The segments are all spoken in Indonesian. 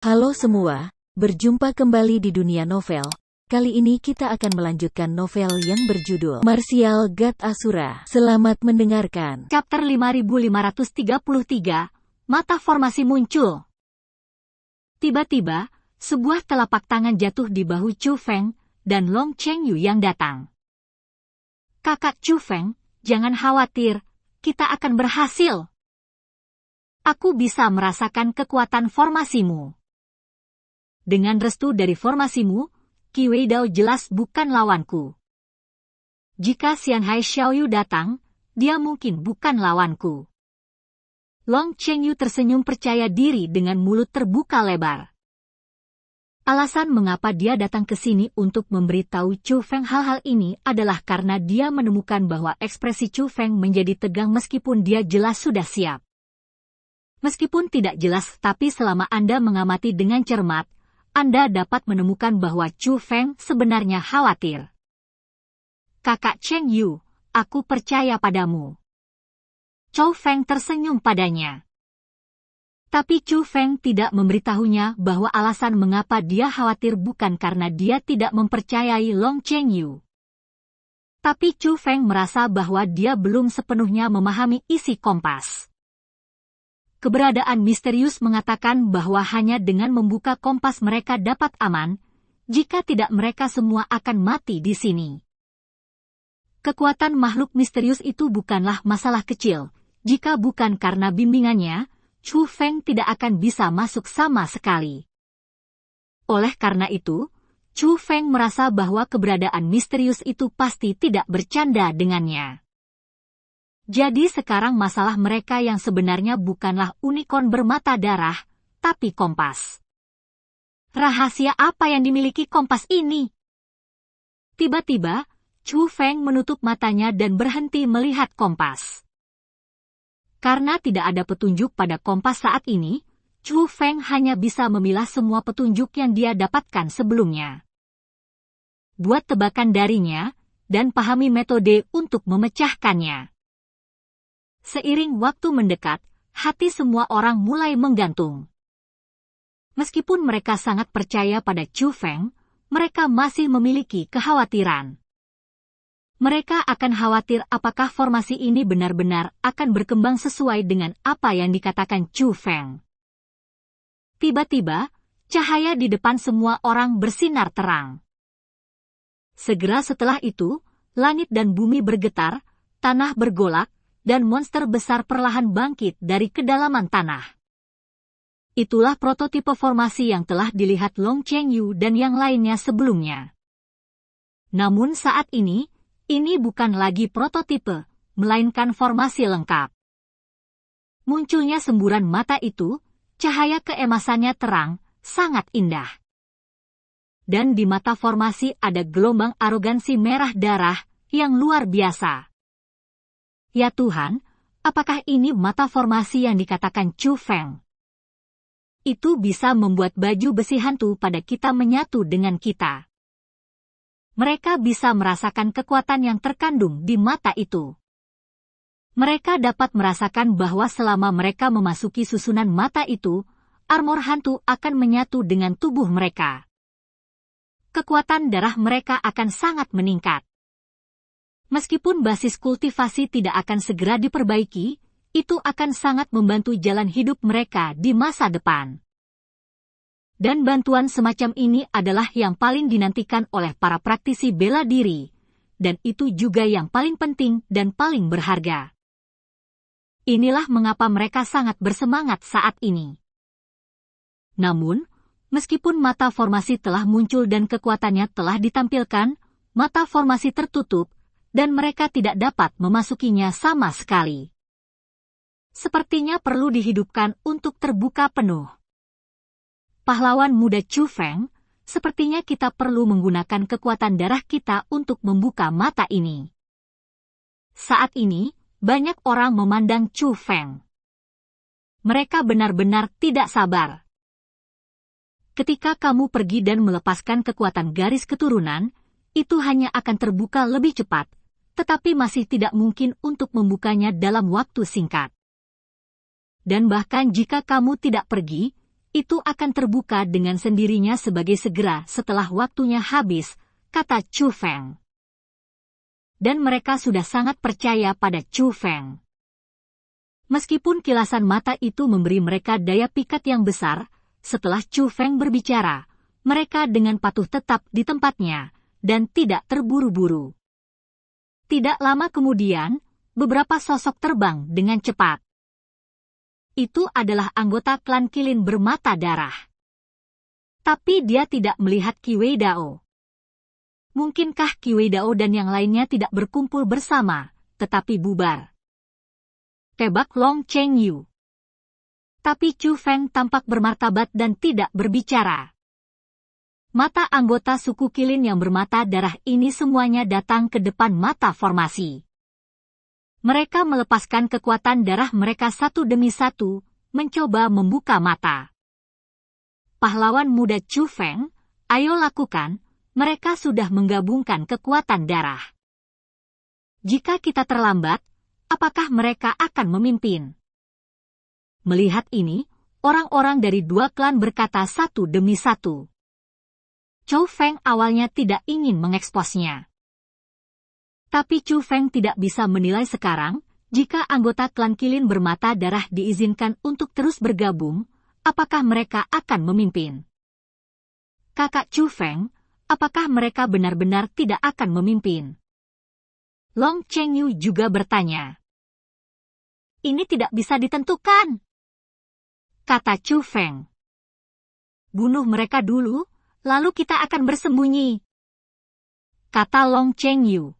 Halo semua, berjumpa kembali di dunia novel. Kali ini kita akan melanjutkan novel yang berjudul Martial God Asura. Selamat mendengarkan. Chapter 5533, Mata Formasi muncul. Tiba-tiba, sebuah telapak tangan jatuh di bahu Chu Feng, dan Long Chengyu yang datang. Kakak Chu Feng, jangan khawatir, kita akan berhasil. Aku bisa merasakan kekuatan formasimu. Dengan restu dari formasimu, Qi Weidao jelas bukan lawanku. Jika Xianhai Xiaoyu datang, dia mungkin bukan lawanku. Long Chengyu tersenyum percaya diri dengan mulut terbuka lebar. Alasan mengapa dia datang ke sini untuk memberitahu Chu Feng hal-hal ini adalah karena dia menemukan bahwa ekspresi Chu Feng menjadi tegang meskipun dia jelas sudah siap. Meskipun tidak jelas, tapi selama Anda mengamati dengan cermat, Anda dapat menemukan bahwa Chu Feng sebenarnya khawatir. Kakak Cheng Yu, aku percaya padamu. Chu Feng tersenyum padanya. Tapi Chu Feng tidak memberitahunya bahwa alasan mengapa dia khawatir bukan karena dia tidak mempercayai Long Cheng Yu. Tapi Chu Feng merasa bahwa dia belum sepenuhnya memahami isi kompas. Keberadaan misterius mengatakan bahwa hanya dengan membuka kompas mereka dapat aman, jika tidak mereka semua akan mati di sini. Kekuatan makhluk misterius itu bukanlah masalah kecil, jika bukan karena bimbingannya, Chu Feng tidak akan bisa masuk sama sekali. Oleh karena itu, Chu Feng merasa bahwa keberadaan misterius itu pasti tidak bercanda dengannya. Jadi sekarang masalah mereka yang sebenarnya bukanlah unicorn bermata darah, tapi kompas. Rahasia apa yang dimiliki kompas ini? Tiba-tiba, Chu Feng menutup matanya dan berhenti melihat kompas. Karena tidak ada petunjuk pada kompas saat ini, Chu Feng hanya bisa memilah semua petunjuk yang dia dapatkan sebelumnya. Buat tebakan darinya, dan pahami metode untuk memecahkannya. Seiring waktu mendekat, hati semua orang mulai menggantung. Meskipun mereka sangat percaya pada Chu Feng, mereka masih memiliki kekhawatiran. Mereka akan khawatir apakah formasi ini benar-benar akan berkembang sesuai dengan apa yang dikatakan Chu Feng. Tiba-tiba, cahaya di depan semua orang bersinar terang. Segera setelah itu, langit dan bumi bergetar, tanah bergolak, dan monster besar perlahan bangkit dari kedalaman tanah. Itulah prototipe formasi yang telah dilihat Long Chengyu dan yang lainnya sebelumnya. Namun saat ini bukan lagi prototipe, melainkan formasi lengkap. Munculnya semburan mata itu, cahaya keemasannya terang, sangat indah. Dan di mata formasi ada gelombang arogansi merah darah yang luar biasa. Ya Tuhan, apakah ini mata formasi yang dikatakan Chu Feng? Itu bisa membuat baju besi hantu pada kita menyatu dengan kita. Mereka bisa merasakan kekuatan yang terkandung di mata itu. Mereka dapat merasakan bahwa selama mereka memasuki susunan mata itu, armor hantu akan menyatu dengan tubuh mereka. Kekuatan darah mereka akan sangat meningkat. Meskipun basis kultivasi tidak akan segera diperbaiki, itu akan sangat membantu jalan hidup mereka di masa depan. Dan bantuan semacam ini adalah yang paling dinantikan oleh para praktisi bela diri, dan itu juga yang paling penting dan paling berharga. Inilah mengapa mereka sangat bersemangat saat ini. Namun, meskipun mata formasi telah muncul dan kekuatannya telah ditampilkan, mata formasi tertutup, dan mereka tidak dapat memasukinya sama sekali. Sepertinya perlu dihidupkan untuk terbuka penuh. Pahlawan muda Chu Feng, sepertinya kita perlu menggunakan kekuatan darah kita untuk membuka mata ini. Saat ini, banyak orang memandang Chu Feng. Mereka benar-benar tidak sabar. Ketika kamu pergi dan melepaskan kekuatan garis keturunan, itu hanya akan terbuka lebih cepat, tetapi masih tidak mungkin untuk membukanya dalam waktu singkat. Dan bahkan jika kamu tidak pergi, itu akan terbuka dengan sendirinya sebagai segera setelah waktunya habis, kata Chu Feng. Dan mereka sudah sangat percaya pada Chu Feng. Meskipun kilasan mata itu memberi mereka daya pikat yang besar, setelah Chu Feng berbicara, mereka dengan patuh tetap di tempatnya, dan tidak terburu-buru. Tidak lama kemudian, beberapa sosok terbang dengan cepat. Itu adalah anggota klan Qilin bermata darah. Tapi dia tidak melihat Qi Wei Dao. Mungkinkah Qi Wei Dao dan yang lainnya tidak berkumpul bersama, tetapi bubar? Tebak Long Cheng Yu. Tapi Chu Feng tampak bermartabat dan tidak berbicara. Mata anggota suku Qilin yang bermata darah ini semuanya datang ke depan mata formasi. Mereka melepaskan kekuatan darah mereka satu demi satu, mencoba membuka mata. Pahlawan muda Chu Feng, ayo lakukan, mereka sudah menggabungkan kekuatan darah. Jika kita terlambat, apakah mereka akan memimpin? Melihat ini, orang-orang dari dua klan berkata satu demi satu. Chu Feng awalnya tidak ingin mengeksposnya. Tapi Chu Feng tidak bisa menilai sekarang, jika anggota klan Qilin bermata darah diizinkan untuk terus bergabung, apakah mereka akan memimpin? Kakak Chu Feng, apakah mereka benar-benar tidak akan memimpin? Long Cheng Yu juga bertanya. Ini tidak bisa ditentukan, kata Chu Feng. Bunuh mereka dulu, lalu kita akan bersembunyi, kata Long Cheng Yu.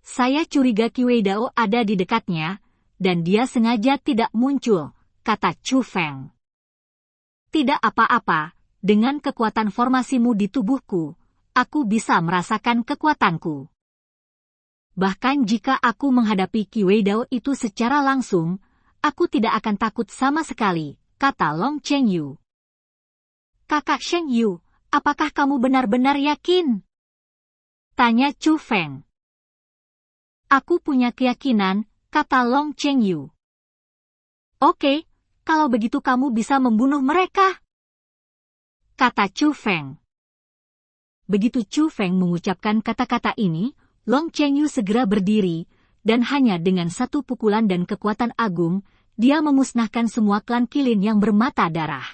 Saya curiga Qi Wei Dao ada di dekatnya, dan dia sengaja tidak muncul, kata Chu Feng. Tidak apa-apa, dengan kekuatan formasimu di tubuhku, aku bisa merasakan kekuatanku. Bahkan jika aku menghadapi Qi Wei Dao itu secara langsung, aku tidak akan takut sama sekali, kata Long Cheng Yu. Kakak Sheng Yu, apakah kamu benar-benar yakin? Tanya Chu Feng. Aku punya keyakinan, kata Long Cheng Yu. Oke, kalau begitu kamu bisa membunuh mereka, kata Chu Feng. Begitu Chu Feng mengucapkan kata-kata ini, Long Cheng Yu segera berdiri, dan hanya dengan satu pukulan dan kekuatan agung, dia memusnahkan semua klan Qilin yang bermata darah.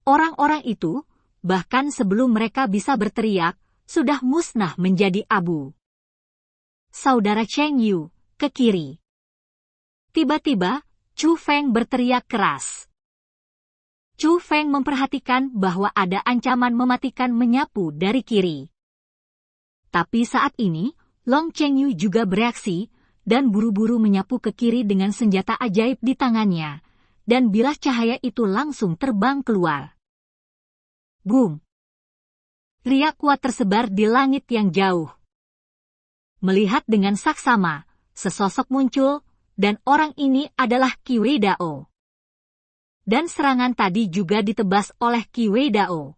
Orang-orang itu, bahkan sebelum mereka bisa berteriak, sudah musnah menjadi abu. Saudara Cheng Yu, ke kiri. Tiba-tiba, Chu Feng berteriak keras. Chu Feng memperhatikan bahwa ada ancaman mematikan menyapu dari kiri. Tapi saat ini, Long Cheng Yu juga bereaksi, dan buru-buru menyapu ke kiri dengan senjata ajaib di tangannya, dan bilah cahaya itu langsung terbang keluar. Boom! Riak kuat tersebar di langit yang jauh. Melihat dengan saksama, sesosok muncul, dan orang ini adalah Qi Wei Dao. Dan serangan tadi juga ditebas oleh Qi Wei Dao.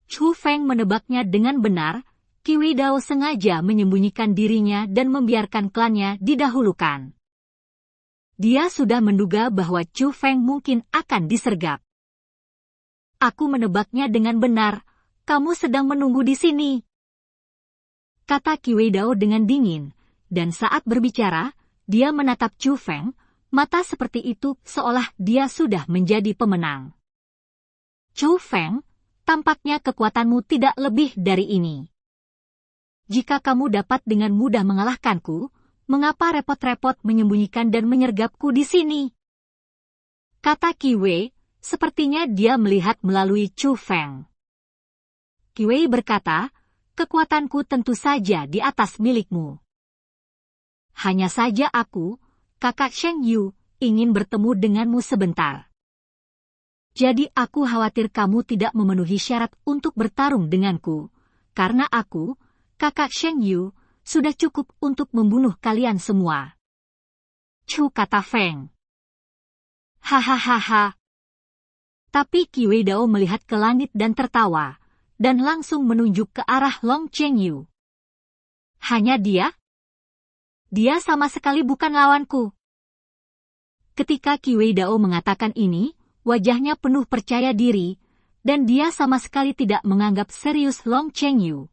Chu Feng menebaknya dengan benar, Qi Wei Dao sengaja menyembunyikan dirinya dan membiarkan klannya didahulukan. Dia sudah menduga bahwa Chu Feng mungkin akan disergap. Aku menebaknya dengan benar, kamu sedang menunggu di sini, kata Qi Wei Dao dengan dingin, dan saat berbicara, dia menatap Chu Feng, mata seperti itu seolah dia sudah menjadi pemenang. Chu Feng, tampaknya kekuatanmu tidak lebih dari ini. Jika kamu dapat dengan mudah mengalahkanku, mengapa repot-repot menyembunyikan dan menyergapku di sini? Kata Qi Wei, sepertinya dia melihat melalui Chu Feng. Qi Wei berkata, kekuatanku tentu saja di atas milikmu. Hanya saja aku, kakak Sheng Yu, ingin bertemu denganmu sebentar. Jadi aku khawatir kamu tidak memenuhi syarat untuk bertarung denganku, karena aku, kakak Sheng Yu, sudah cukup untuk membunuh kalian semua. Chu, kata Feng. Hahaha. Tapi Qi Wei Dao melihat ke langit dan tertawa, dan langsung menunjuk ke arah Long Cheng Yu. Hanya dia? Dia sama sekali bukan lawanku. Ketika Qi Wei Dao mengatakan ini, wajahnya penuh percaya diri, dan dia sama sekali tidak menganggap serius Long Chengyu.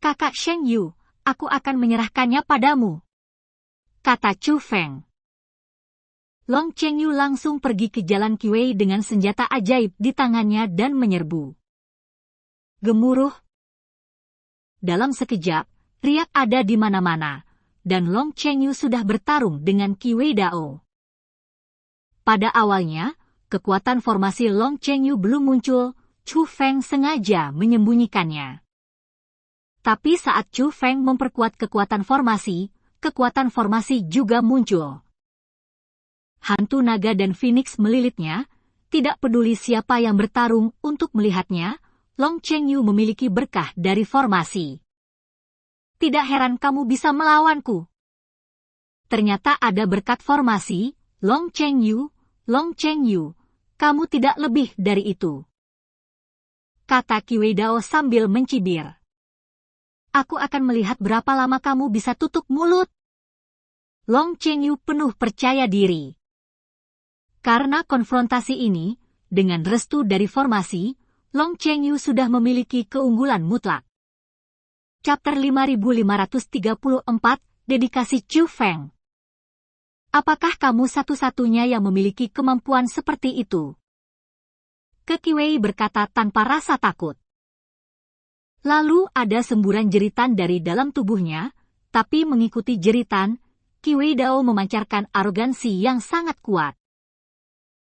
"Kakak Sheng Yu, aku akan menyerahkannya padamu," kata Chu Feng. Long Chengyu langsung pergi ke Jalan Qiwei dengan senjata ajaib di tangannya dan menyerbu. Gemuruh. Dalam sekejap, riak ada di mana-mana, dan Long Chengyu sudah bertarung dengan Qiwei Dao. Pada awalnya, kekuatan formasi Long Chengyu belum muncul, Chu Feng sengaja menyembunyikannya. Tapi saat Chu Feng memperkuat kekuatan formasi juga muncul. Hantu naga dan Phoenix melilitnya, tidak peduli siapa yang bertarung untuk melihatnya, Long Chengyu memiliki berkah dari formasi. "Tidak heran kamu bisa melawanku." Ternyata ada berkat formasi, Long Chengyu, kamu tidak lebih dari itu, kata Qiwei Dao sambil mencibir. "Aku akan melihat berapa lama kamu bisa tutup mulut." Long Chengyu penuh percaya diri. Karena konfrontasi ini, dengan restu dari formasi, Long Chengyu sudah memiliki keunggulan mutlak. Chapter 5534, Dedikasi Chu Feng. "Apakah kamu satu-satunya yang memiliki kemampuan seperti itu?" Qiwei berkata tanpa rasa takut. Lalu ada semburan jeritan dari dalam tubuhnya, tapi mengikuti jeritan, Qiwei Dao memancarkan arogansi yang sangat kuat.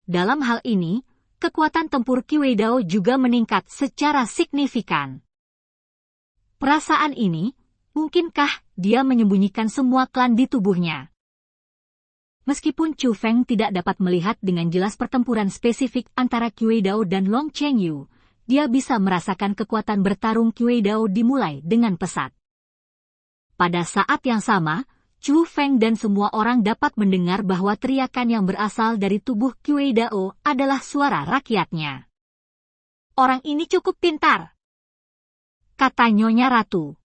Dalam hal ini, kekuatan tempur Qiwei Dao juga meningkat secara signifikan. Perasaan ini, mungkinkah dia menyembunyikan semua klan di tubuhnya? Meskipun Chu Feng tidak dapat melihat dengan jelas pertempuran spesifik antara Qiwei Dao dan Long Chengyu, dia bisa merasakan kekuatan bertarung Qiwei Dao dimulai dengan pesat. Pada saat yang sama, Chu Feng dan semua orang dapat mendengar bahwa teriakan yang berasal dari tubuh Qiwei Dao adalah suara rakyatnya. "Orang ini cukup pintar," kata Nyonya Ratu.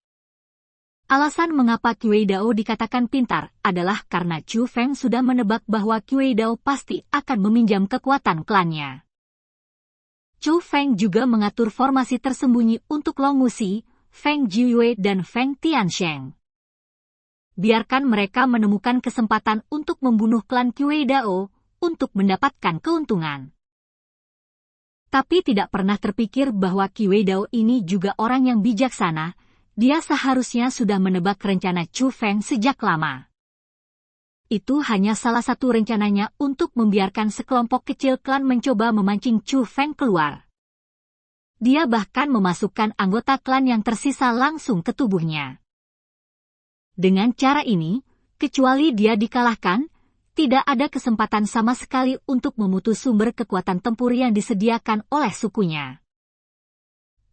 Alasan mengapa Qiwei Dao dikatakan pintar adalah karena Chu Feng sudah menebak bahwa Qiwei Dao pasti akan meminjam kekuatan klannya. Chu Feng juga mengatur formasi tersembunyi untuk Long Wuxi, Feng Jiuyue dan Feng Tiansheng. Biarkan mereka menemukan kesempatan untuk membunuh klan Qiwei Dao untuk mendapatkan keuntungan. Tapi tidak pernah terpikir bahwa Qiwei Dao ini juga orang yang bijaksana. Dia seharusnya sudah menebak rencana Chu Feng sejak lama. Itu hanya salah satu rencananya untuk membiarkan sekelompok kecil klan mencoba memancing Chu Feng keluar. Dia bahkan memasukkan anggota klan yang tersisa langsung ke tubuhnya. Dengan cara ini, kecuali dia dikalahkan, tidak ada kesempatan sama sekali untuk memutus sumber kekuatan tempur yang disediakan oleh sukunya.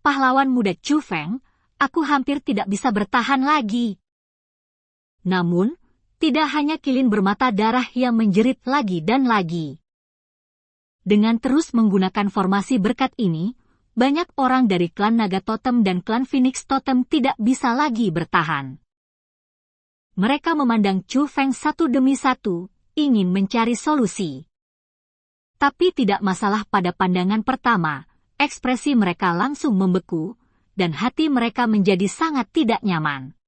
"Pahlawan muda Chu Feng, aku hampir tidak bisa bertahan lagi." Namun, tidak hanya Kilin bermata darah yang menjerit lagi dan lagi. Dengan terus menggunakan formasi berkat ini, banyak orang dari klan Naga Totem dan klan Phoenix Totem tidak bisa lagi bertahan. Mereka memandang Chu Feng satu demi satu, ingin mencari solusi. Tapi tidak masalah pada pandangan pertama, ekspresi mereka langsung membeku, dan hati mereka menjadi sangat tidak nyaman.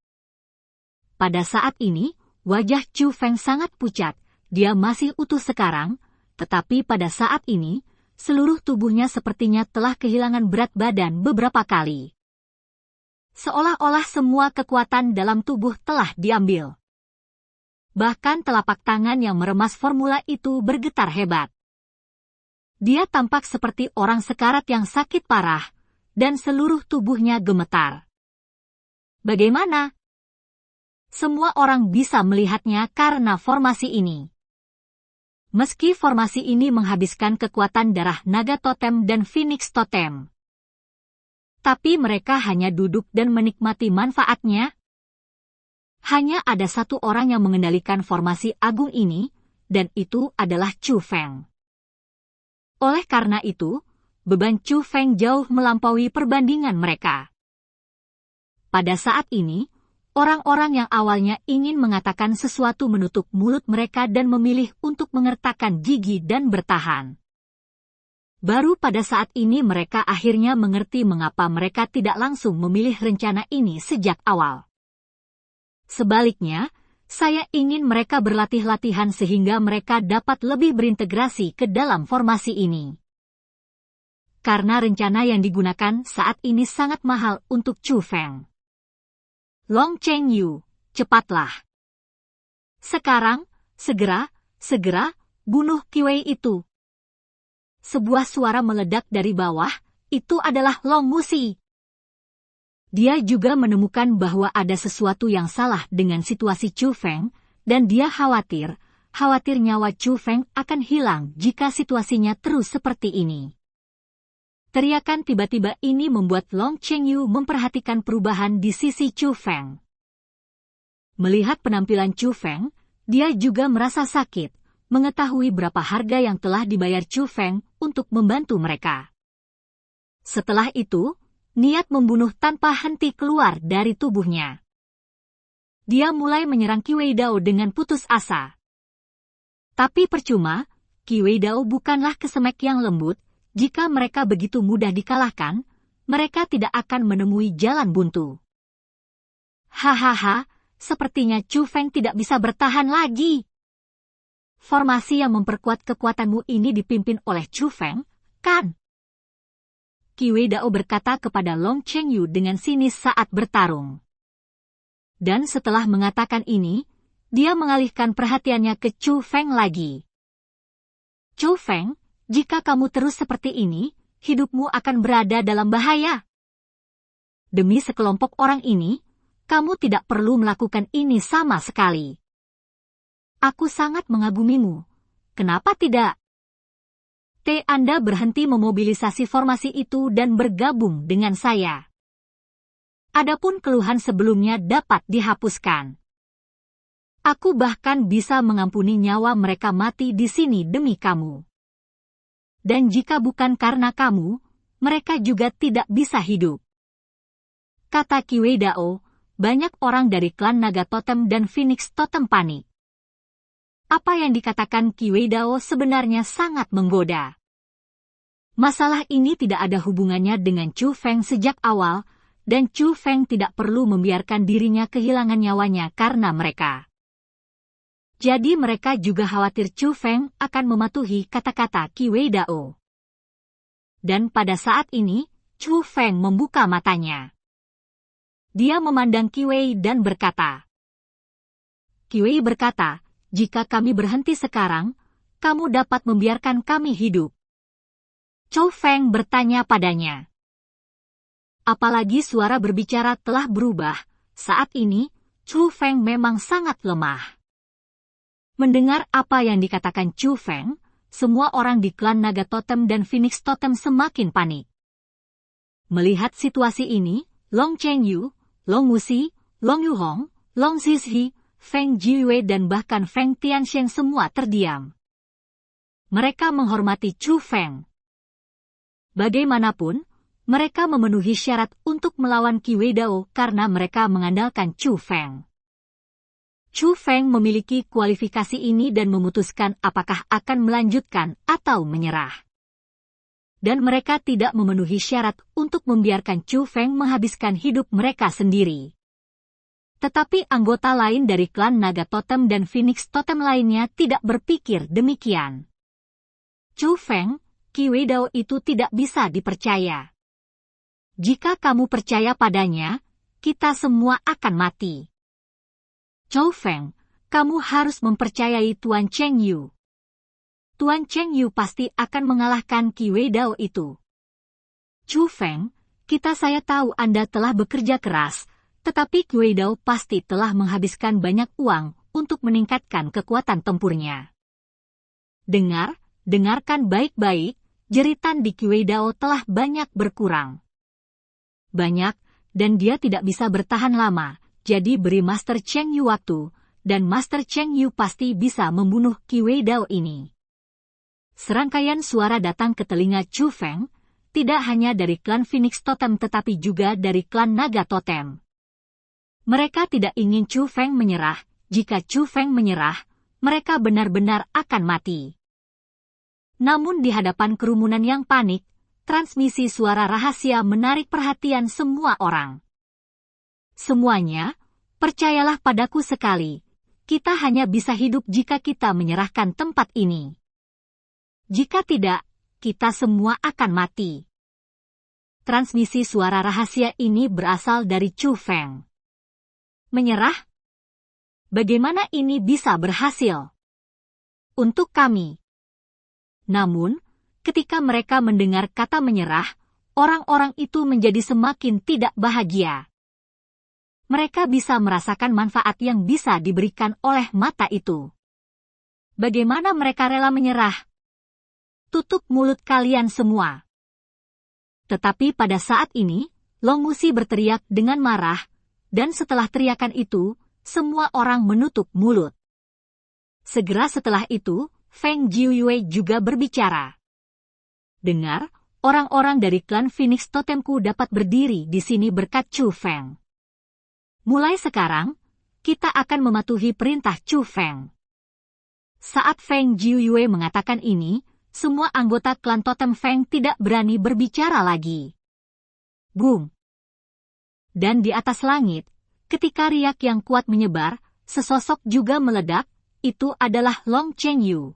Pada saat ini, wajah Chu Feng sangat pucat, dia masih utuh sekarang, tetapi pada saat ini, seluruh tubuhnya sepertinya telah kehilangan berat badan beberapa kali. Seolah-olah semua kekuatan dalam tubuh telah diambil. Bahkan telapak tangan yang meremas formula itu bergetar hebat. Dia tampak seperti orang sekarat yang sakit parah, dan seluruh tubuhnya gemetar. Bagaimana? Semua orang bisa melihatnya karena formasi ini. Meski formasi ini menghabiskan kekuatan darah Naga Totem dan Phoenix Totem, tapi mereka hanya duduk dan menikmati manfaatnya. Hanya ada satu orang yang mengendalikan formasi agung ini, dan itu adalah Chu Feng. Oleh karena itu, beban Chu Feng jauh melampaui perbandingan mereka. Pada saat ini, orang-orang yang awalnya ingin mengatakan sesuatu menutup mulut mereka dan memilih untuk mengertakkan gigi dan bertahan. Baru pada saat ini mereka akhirnya mengerti mengapa mereka tidak langsung memilih rencana ini sejak awal. Sebaliknya, saya ingin mereka berlatih-latihan sehingga mereka dapat lebih berintegrasi ke dalam formasi ini. Karena rencana yang digunakan saat ini sangat mahal untuk Chu Feng. Long Chengyu, cepatlah. Sekarang, segera, bunuh Kiwei itu. Sebuah suara meledak dari bawah, itu adalah Long Musi. Dia juga menemukan bahwa ada sesuatu yang salah dengan situasi Chu Feng, dan dia khawatir nyawa Chu Feng akan hilang jika situasinya terus seperti ini. Teriakan tiba-tiba ini membuat Long Chengyu memperhatikan perubahan di sisi Chu Feng. Melihat penampilan Chu Feng, dia juga merasa sakit, mengetahui berapa harga yang telah dibayar Chu Feng untuk membantu mereka. Setelah itu, niat membunuh tanpa henti keluar dari tubuhnya. Dia mulai menyerang Qi Weidao dengan putus asa. Tapi percuma, Qi Weidao bukanlah kesemek yang lembut. Jika mereka begitu mudah dikalahkan, mereka tidak akan menemui jalan buntu. Hahaha, sepertinya Chu Feng tidak bisa bertahan lagi. Formasi yang memperkuat kekuatanmu ini dipimpin oleh Chu Feng, kan? Qi Weidao berkata kepada Long Chengyu dengan sinis saat bertarung. Dan setelah mengatakan ini, dia mengalihkan perhatiannya ke Chu Feng lagi. Chu Feng, jika kamu terus seperti ini, hidupmu akan berada dalam bahaya. Demi sekelompok orang ini, kamu tidak perlu melakukan ini sama sekali. Aku sangat mengagumimu. Kenapa tidak? Anda berhenti memobilisasi formasi itu dan bergabung dengan saya. Adapun keluhan sebelumnya dapat dihapuskan. Aku bahkan bisa mengampuni nyawa mereka mati di sini demi kamu. Dan jika bukan karena kamu, mereka juga tidak bisa hidup. Kata Qi Weidao, banyak orang dari klan Naga Totem dan Phoenix Totem panik. Apa yang dikatakan Qi Weidao sebenarnya sangat menggoda. Masalah ini tidak ada hubungannya dengan Chu Feng sejak awal, dan Chu Feng tidak perlu membiarkan dirinya kehilangan nyawanya karena mereka. Jadi mereka juga khawatir Chu Feng akan mematuhi kata-kata Qi Weidao. Dan pada saat ini, Chu Feng membuka matanya. Dia memandang Qi Wei dan berkata, Qi Wei berkata, jika kami berhenti sekarang, kamu dapat membiarkan kami hidup. Chu Feng bertanya padanya. Apalagi suara berbicara telah berubah, saat ini, Chu Feng memang sangat lemah. Mendengar apa yang dikatakan Chu Feng, semua orang di klan Naga Totem dan Phoenix Totem semakin panik. Melihat situasi ini, Long Chengyu, Long Musi, Long Yuhong, Long Zizhi, Feng Jiwei dan bahkan Feng Tianxian semua terdiam. Mereka menghormati Chu Feng. Bagaimanapun, mereka memenuhi syarat untuk melawan Qi Weidao karena mereka mengandalkan Chu Feng. Chu Feng memiliki kualifikasi ini dan memutuskan apakah akan melanjutkan atau menyerah. Dan mereka tidak memenuhi syarat untuk membiarkan Chu Feng menghabiskan hidup mereka sendiri. Tetapi anggota lain dari klan Naga Totem dan Phoenix Totem lainnya tidak berpikir demikian. Chu Feng, Qi Weidao itu tidak bisa dipercaya. Jika kamu percaya padanya, kita semua akan mati. Chu Feng, kamu harus mempercayai Tuan Chengyu. Tuan Chengyu pasti akan mengalahkan Qi Weidao itu. Chu Feng, saya tahu Anda telah bekerja keras, tetapi Qi Weidao pasti telah menghabiskan banyak uang untuk meningkatkan kekuatan tempurnya. Dengarkan baik-baik, jeritan di Qi Weidao telah banyak berkurang. Banyak, dan dia tidak bisa bertahan lama, jadi beri Master Chengyu waktu, dan Master Chengyu pasti bisa membunuh Qi Weidao ini. Serangkaian suara datang ke telinga Chu Feng, tidak hanya dari klan Phoenix Totem tetapi juga dari klan Naga Totem. Mereka tidak ingin Chu Feng menyerah, jika Chu Feng menyerah, mereka benar-benar akan mati. Namun di hadapan kerumunan yang panik, transmisi suara rahasia menarik perhatian semua orang. Semuanya, percayalah padaku sekali, kita hanya bisa hidup jika kita menyerahkan tempat ini. Jika tidak, kita semua akan mati. Transmisi suara rahasia ini berasal dari Chu Feng. Menyerah? Bagaimana ini bisa berhasil? Untuk kami. Namun, ketika mereka mendengar kata menyerah, orang-orang itu menjadi semakin tidak bahagia. Mereka bisa merasakan manfaat yang bisa diberikan oleh mata itu. Bagaimana mereka rela menyerah? Tutup mulut kalian semua. Tetapi pada saat ini, Long Wuxi berteriak dengan marah, dan setelah teriakan itu, semua orang menutup mulut. Segera setelah itu, Feng Jiuyue juga berbicara. Dengar, orang-orang dari klan Phoenix Totemku dapat berdiri di sini berkat Chu Feng. Mulai sekarang, kita akan mematuhi perintah Chu Feng. Saat Feng Jiuyue mengatakan ini, semua anggota klan Totem Feng tidak berani berbicara lagi. Boom! Dan di atas langit, ketika riak yang kuat menyebar, sesosok juga meledak, itu adalah Long Chengyu.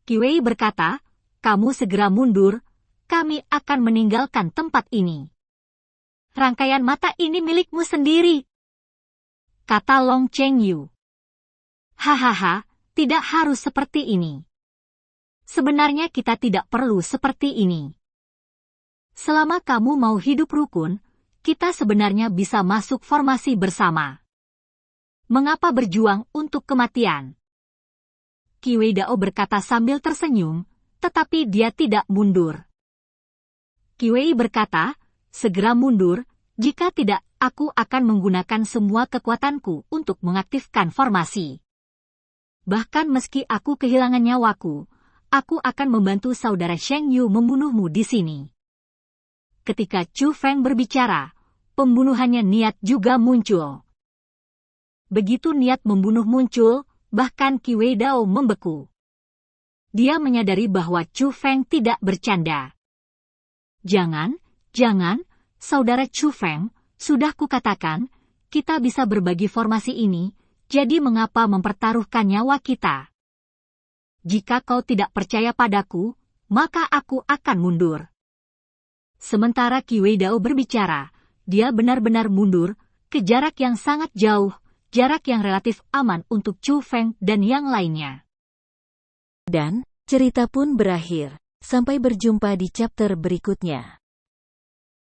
Qiwei berkata, kamu segera mundur, kami akan meninggalkan tempat ini. Rangkaian mata ini milikmu sendiri, kata Long Chengyu. Hahaha, tidak harus seperti ini. Sebenarnya kita tidak perlu seperti ini. Selama kamu mau hidup rukun, kita sebenarnya bisa masuk formasi bersama. Mengapa berjuang untuk kematian? Qiwei Dao berkata sambil tersenyum, tetapi dia tidak mundur. Qiwei berkata, segera mundur, jika tidak, aku akan menggunakan semua kekuatanku untuk mengaktifkan formasi. Bahkan meski aku kehilangan nyawaku, aku akan membantu saudara Sheng Yu membunuhmu di sini. Ketika Chu Feng berbicara, pembunuhannya niat juga muncul. Begitu niat membunuh muncul, bahkan Qiwei Dao membeku. Dia menyadari bahwa Chu Feng tidak bercanda. Jangan, saudara Chu Feng, sudah kukatakan, kita bisa berbagi formasi ini, jadi mengapa mempertaruhkan nyawa kita? Jika kau tidak percaya padaku, maka aku akan mundur. Sementara Qiwei Dao berbicara, dia benar-benar mundur, ke jarak yang sangat jauh, jarak yang relatif aman untuk Chu Feng dan yang lainnya. Dan, cerita pun berakhir. Sampai berjumpa di chapter berikutnya.